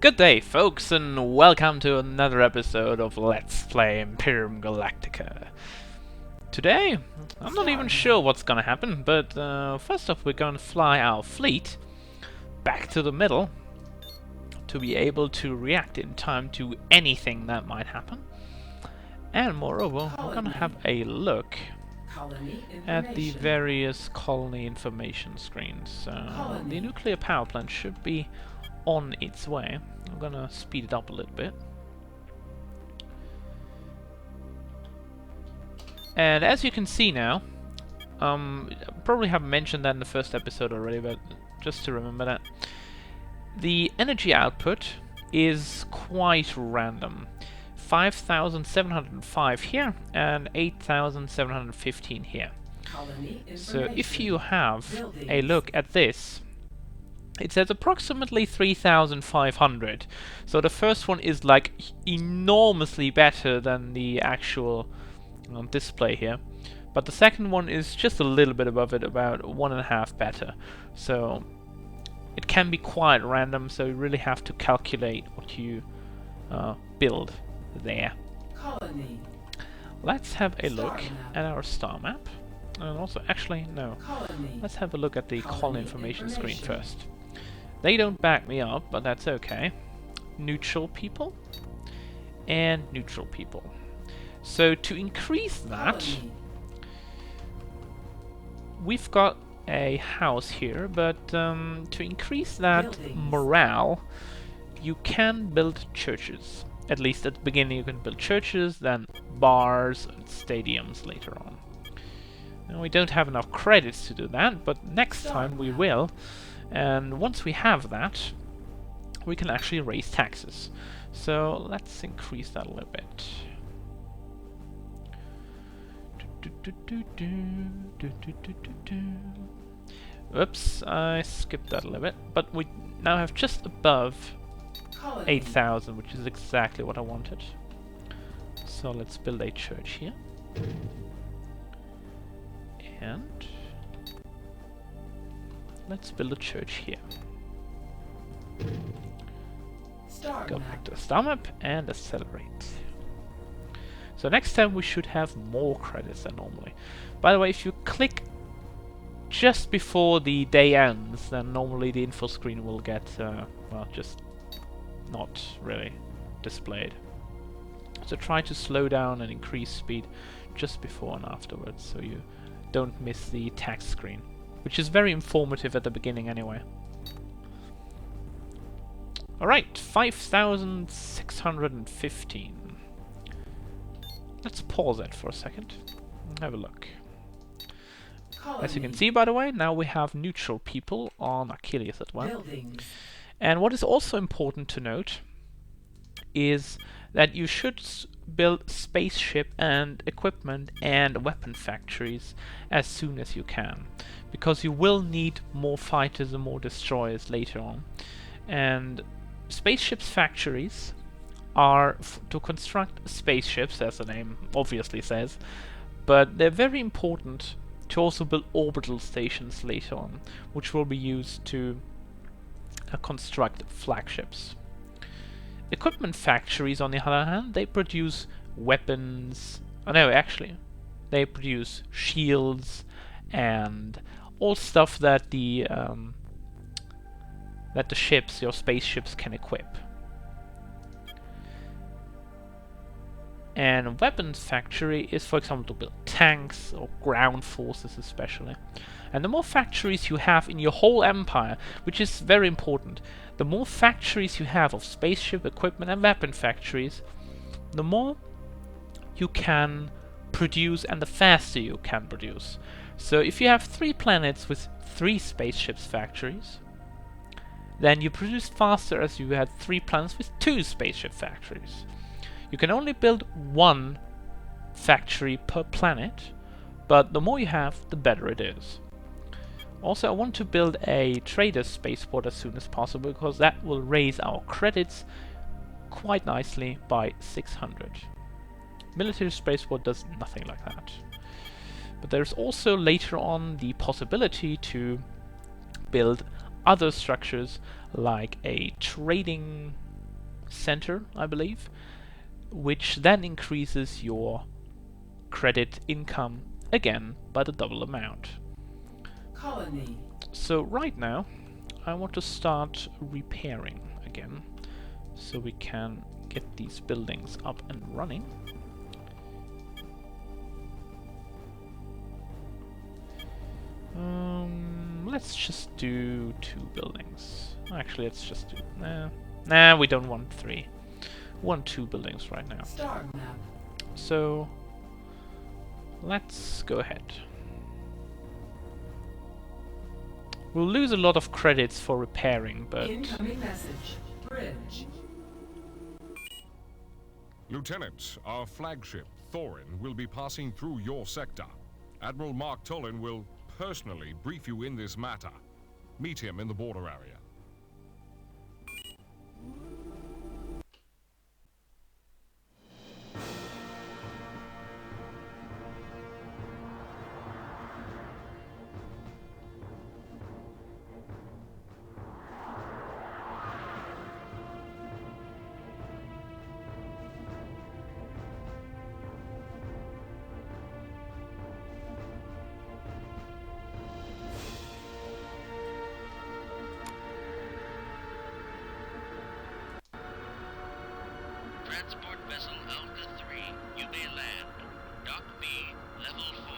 Good day, folks, and welcome to another episode of Let's Play Imperium Galactica. Today, I'm not even sure what's gonna happen, but first off we're gonna fly our fleet back to the middle to be able to react in time to anything that might happen. And moreover, we're gonna have a look at the various colony information screens. The nuclear power plant should be on its way. I'm gonna speed it up a little bit. And as you can see now, probably haven't mentioned that in the first episode already, but just to remember that, the energy output is quite random. 5,705 here and 8,715 here. So if you have a look at this, it says approximately 3,500. So the first one is like enormously better than the actual display here. But the second one is just a little bit above it, about 1.5 better. So it can be quite random, so you really have to calculate what you build there. Let's have a look at our star map. And also, actually, no. Let's have a look at the colony information screen first. They don't back me up, but that's okay. Neutral people and neutral people. So to increase that, we've got a house here, but to increase that morale, you can build churches. At least at the beginning you can build churches, then bars and stadiums later on. Now, we don't have enough credits to do that, but next time we will. And once we have that, we can actually raise taxes. So let's increase that a little bit. Oops, I skipped that a little bit. But we now have just above 8,000, which is exactly what I wanted. So let's build a church here. And let's build a church here. Go back to the star map and accelerate. So next time we should have more credits than normally. By the way, if you click just before the day ends, then normally the info screen will get, well, just not really displayed. So try to slow down and increase speed just before and afterwards, so you don't miss the text screen, which is very informative at the beginning anyway. Alright, 5,615. Let's pause it for a second and have a look. As you can see, by the way, now we have neutral people on Achilles as well. And what is also important to note is that you should build spaceship and equipment and weapon factories as soon as you can, because you will need more fighters and more destroyers later on. And spaceships factories are to construct spaceships, as the name obviously says, but they're very important to also build orbital stations later on, which will be used to construct flagships. Equipment factories, on the other hand, they produce weapons. Oh no, actually, they produce shields and all stuff that the ships, your spaceships, can equip. And weapons factory is, for example, to build tanks or ground forces especially. And the more factories you have in your whole empire, which is very important, the more factories you have of spaceship, equipment and weapon factories, the more you can produce and the faster you can produce. So if you have 3 planets with 3 spaceships factories, then you produce faster as you had 3 planets with 2 spaceship factories. You can only build 1 factory per planet, but the more you have, the better it is. Also, I want to build a trader spaceport as soon as possible, because that will raise our credits quite nicely by 600. Military spaceport does nothing like that. But there's also later on the possibility to build other structures like a trading center, I believe, which then increases your credit income again by the double amount. Colony. So right now I want to start repairing again so we can get these buildings up and running. Let's just do 2 buildings. Actually, let's just do... Nah, we don't want 3. We want 2 buildings right now. Star map. So, let's go ahead. We'll lose a lot of credits for repairing, but... Incoming message. Bridge. Lieutenant, our flagship, Thorin, will be passing through your sector. Admiral Mark Tollin will personally brief you in this matter. Meet him in the border area. Transport vessel Alpha 3, you may land. Dock B, level 4.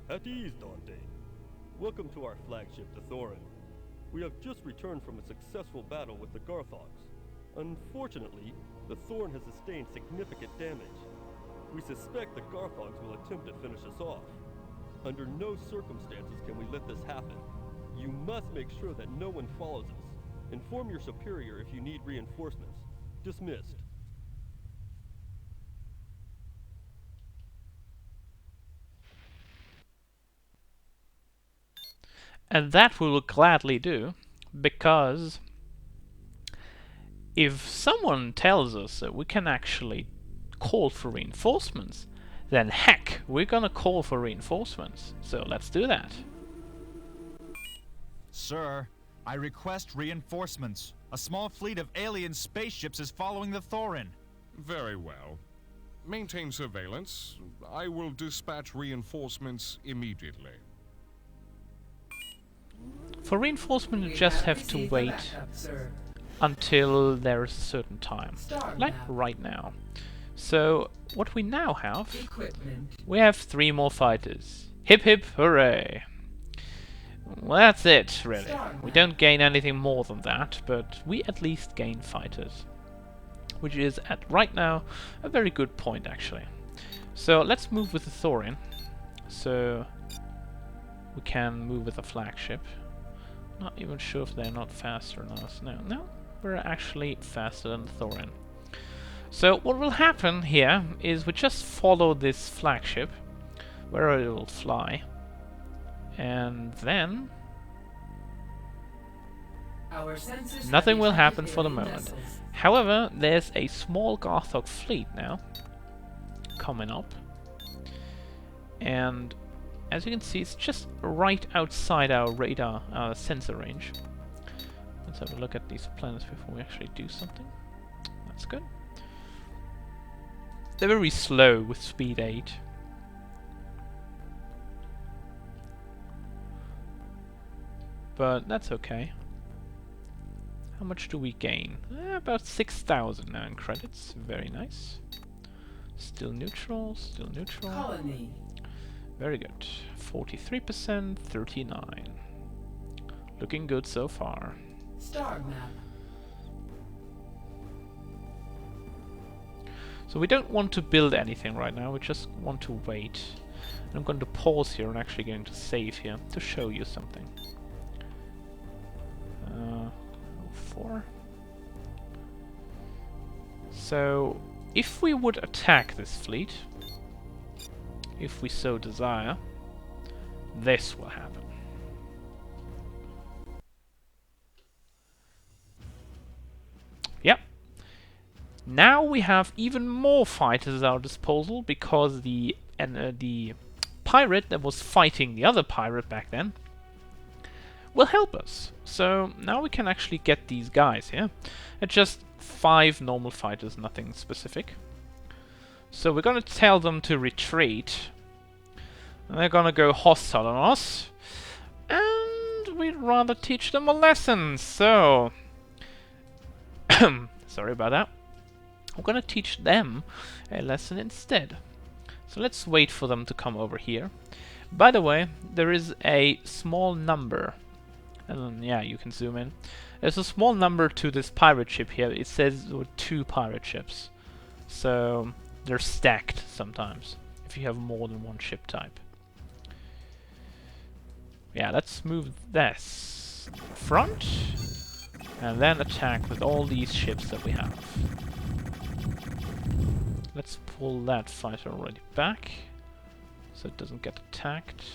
At ease, Dante. Welcome to our flagship, the Thorin. We have just returned from a successful battle with the Garthogs. Unfortunately, the Thorin has sustained significant damage. We suspect the Garthogs will attempt to finish us off. Under no circumstances can we let this happen. You must make sure that no one follows us. Inform your superior if you need reinforcements. Dismissed. And that we will gladly do, because if someone tells us that we can actually call for reinforcements, then heck, we're gonna call for reinforcements. So let's do that. Sir, I request reinforcements. A small fleet of alien spaceships is following the Thorin. Very well. Maintain surveillance. I will dispatch reinforcements immediately. For reinforcement, you just have to wait until there is a certain time, like right now. So what we now have, we have 3 more fighters. Hip hip hooray! Well, that's it, really. We don't gain anything more than that, but we at least gain fighters, which is at right now a very good point, actually. So let's move with the Thorin. So we can move with a flagship. Not even sure if they're not faster than us. No, we're actually faster than the Thorin. So what will happen here is we just follow this flagship where it will fly, and then nothing will happen for the moment. However, there's a small Garthog fleet now coming up, and as you can see, it's just right outside our radar, our sensor range. Let's have a look at these planets before we actually do something. That's good. They're very slow with speed 8. But that's okay. How much do we gain? About 6,000 now in credits. Very nice. Still neutral, still neutral. Colony. Very good. 43%, 39. Looking good so far. Star map. So we don't want to build anything right now, we just want to wait. And I'm going to pause here and actually going to save here to show you something. 4. So, if we would attack this fleet, if we so desire, this will happen. Yep. Now we have even more fighters at our disposal because the pirate that was fighting the other pirate back then will help us. So now we can actually get these guys here. It's just 5 normal fighters, nothing specific. So we're gonna tell them to retreat. And they're gonna go hostile on us. And we'd rather teach them a lesson, so... Sorry about that. I'm gonna teach them a lesson instead. So let's wait for them to come over here. By the way, there is a small number. And yeah, you can zoom in. There's a small number to this pirate ship here. It says there were 2 pirate ships. So they're stacked sometimes if you have more than one ship type. Yeah, let's move this front and then attack with all these ships that we have. Let's pull that fighter already back so it doesn't get attacked.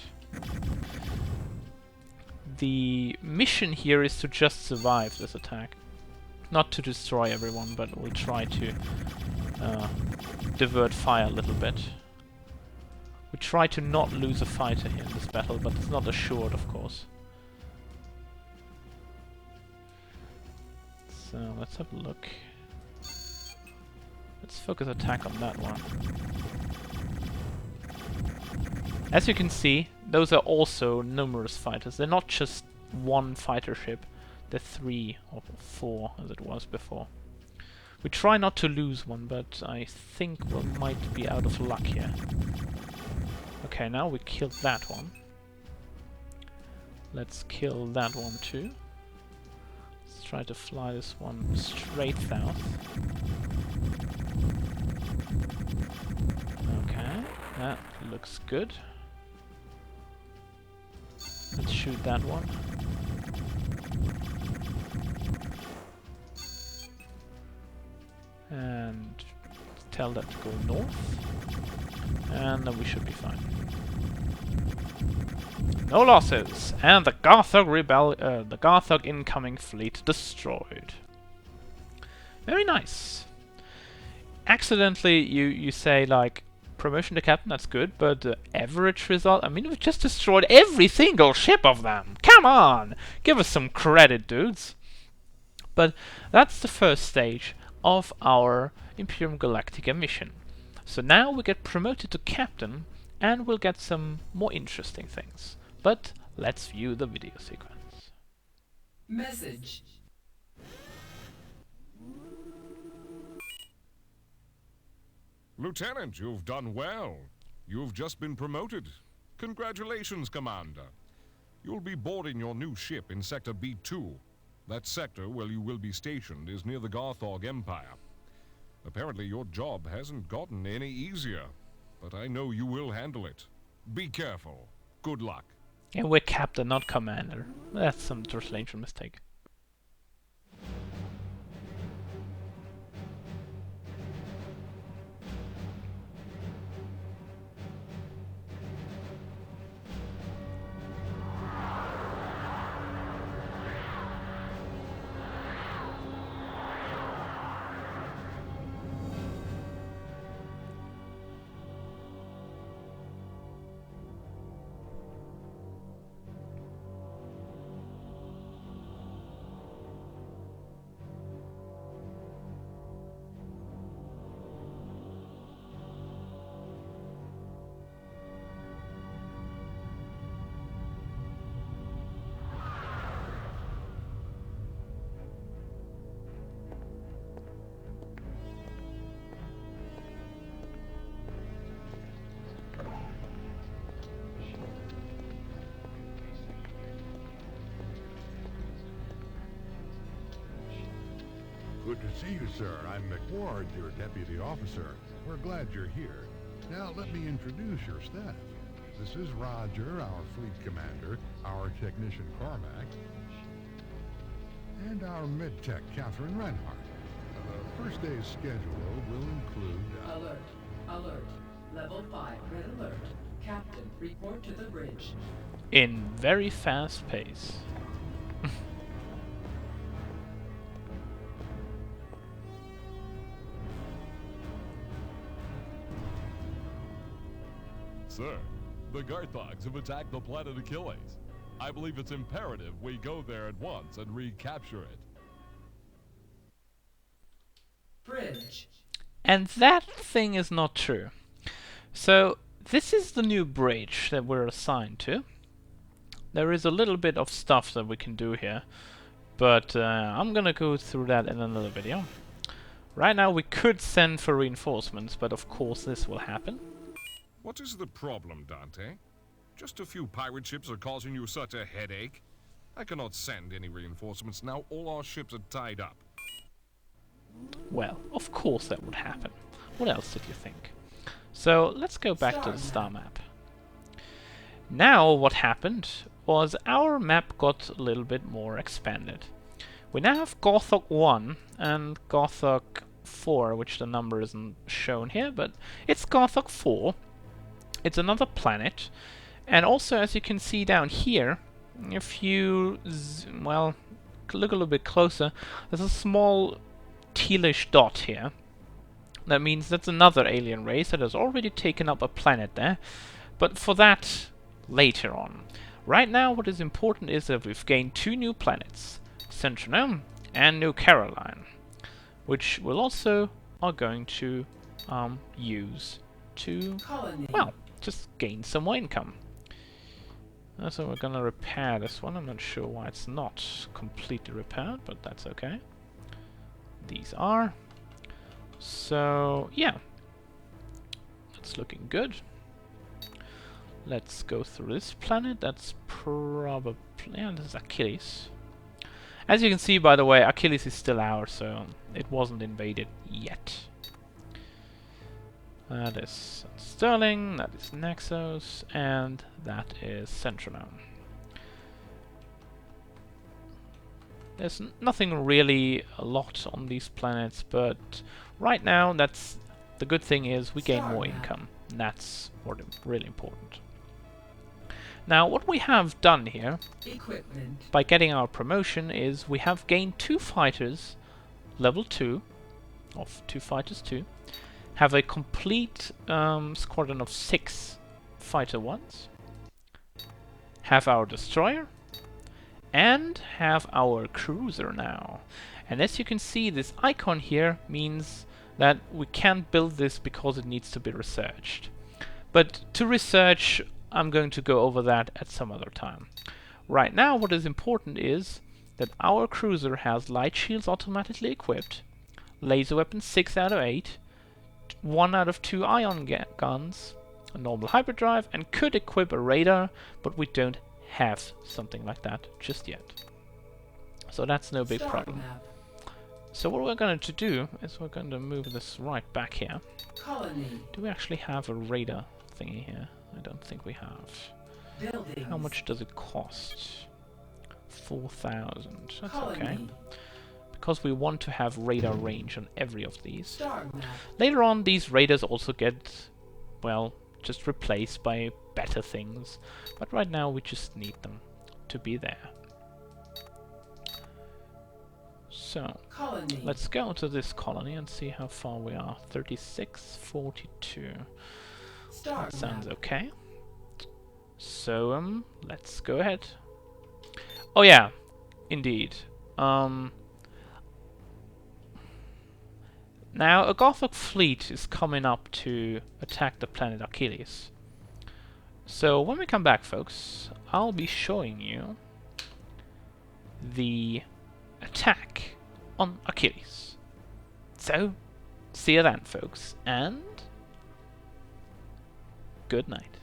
The mission here is to just survive this attack. Not to destroy everyone, but we'll try to divert fire a little bit. We try to not lose a fighter here in this battle, but it's not assured, of course. So let's have a look. Let's focus attack on that one. As you can see, those are also numerous fighters. They're not just one fighter ship. They're 3 or 4 as it was before. We try not to lose one, but I think we might be out of luck here. Okay, now we killed that one. Let's kill that one too. Let's try to fly this one straight south. Okay, that looks good. Let's shoot that one. And tell that to go north. And then we should be fine. No losses! And the Garthog incoming fleet destroyed. Very nice. Accidentally, you say, like, promotion to captain, that's good, but the average result, I mean, we've just destroyed every single ship of them! Come on! Give us some credit, dudes! But that's the first stage of our Imperium Galactica mission. So now we get promoted to captain, and we'll get some more interesting things. But let's view the video sequence. Message. Lieutenant, you've done well. You've just been promoted. Congratulations, Commander. You'll be boarding your new ship in Sector B2. That sector where you will be stationed is near the Garthog Empire. Apparently your job hasn't gotten any easier, but I know you will handle it. Be careful. Good luck. And we're captain, not commander. That's some translation mistake. Good to see you, sir. I'm McWard, your deputy officer. We're glad you're here. Now, let me introduce your staff. This is Roger, our fleet commander, our technician Carmack, and our mid-tech Catherine Reinhardt. The first day's schedule will include... Alert. Alert. Level 5 red alert. Captain, report to the bridge. In very fast pace. Sir, the Garthogs have attacked the planet Achilles. I believe it's imperative we go there at once and recapture it. Bridge. And that thing is not true. So, this is the new bridge that we're assigned to. There is a little bit of stuff that we can do here, but I'm gonna go through that in another video. Right now we could send for reinforcements, but of course this will happen. What is the problem, Dante? Just a few pirate ships are causing you such a headache? I cannot send any reinforcements now. All our ships are tied up. Well, of course that would happen. What else did you think? So, let's go back to the star map. Now what happened was our map got a little bit more expanded. We now have Gothok 1 and Gothok 4, which the number isn't shown here, but it's Gothok 4. It's another planet. And also, as you can see down here, if you, well, look a little bit closer, there's a small tealish dot here. That means that's another alien race that has already taken up a planet there, but for that later on. Right now what is important is that we've gained 2 new planets, Centronome and New Caroline, which we'll also are going to use to, well, just gain some more income. So we're gonna repair this one. I'm not sure why it's not completely repaired, but that's okay. These are. So, yeah. That's looking good. Let's go through this planet. That's probably... yeah, this is Achilles. As you can see, by the way, Achilles is still ours, so it wasn't invaded yet. That is Sterling, that is Naxos, and that is Centronome. There's nothing really a lot on these planets, but right now that's the good thing is we gain more income. And that's what really important. Now what we have done here by getting our promotion is we have gained 2 fighters level 2 of 2 fighters 2, have a complete squadron of 6 fighter 1s, have our destroyer, and have our cruiser now. And as you can see, this icon here means that we can't build this because it needs to be researched. But to research, I'm going to go over that at some other time. Right now what is important is that our cruiser has light shields automatically equipped, laser weapon 6 out of 8, 1 out of 2 ion guns, a normal hyperdrive, and could equip a radar, but we don't have something like that just yet. So that's no big problem. So what we're going to do is we're going to move this right back here. Do we actually have a radar thingy here? I don't think we have. How much does it cost? 4,000. That's okay. Because we want to have radar range on every of these. Later on, these radars also get, well, just replaced by better things. But right now, we just need them to be there. So, let's go to this colony and see how far we are. 36, 42. That sounds okay. So, let's go ahead. Oh yeah, indeed. Now, a Gothok fleet is coming up to attack the planet Achilles. So, when we come back, folks, I'll be showing you the attack on Achilles. So, see you then, folks, and good night.